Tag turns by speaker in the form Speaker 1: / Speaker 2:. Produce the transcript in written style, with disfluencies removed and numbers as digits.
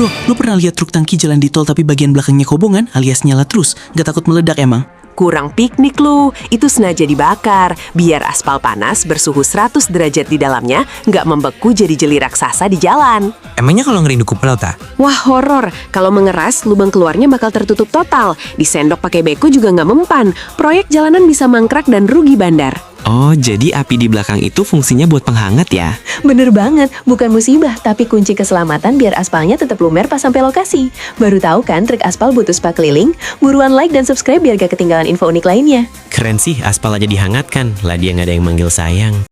Speaker 1: Bro, lo pernah lihat truk tangki jalan di tol tapi bagian belakangnya kobongan alias nyala terus? Gak takut meledak emang?
Speaker 2: Kurang piknik lu, itu sengaja dibakar, biar aspal panas bersuhu 100 derajat di dalamnya nggak membeku jadi jeli raksasa di jalan.
Speaker 3: Emangnya kalau ngerindu kupel ta?
Speaker 2: Wah horor, kalau mengeras lubang keluarnya bakal tertutup total. Disendok pakai beko juga nggak mempan, proyek jalanan bisa mangkrak dan rugi bandar.
Speaker 4: Oh, jadi api di belakang itu fungsinya buat penghangat ya?
Speaker 5: Bener banget, bukan musibah, tapi kunci keselamatan biar aspalnya tetap lumer pas sampai lokasi. Baru tahu kan trik aspal butuh spa keliling? Buruan like dan subscribe biar gak ketinggalan info unik lainnya.
Speaker 4: Keren sih, aspal aja dihangatkan. Lah dia nggak ada yang manggil sayang.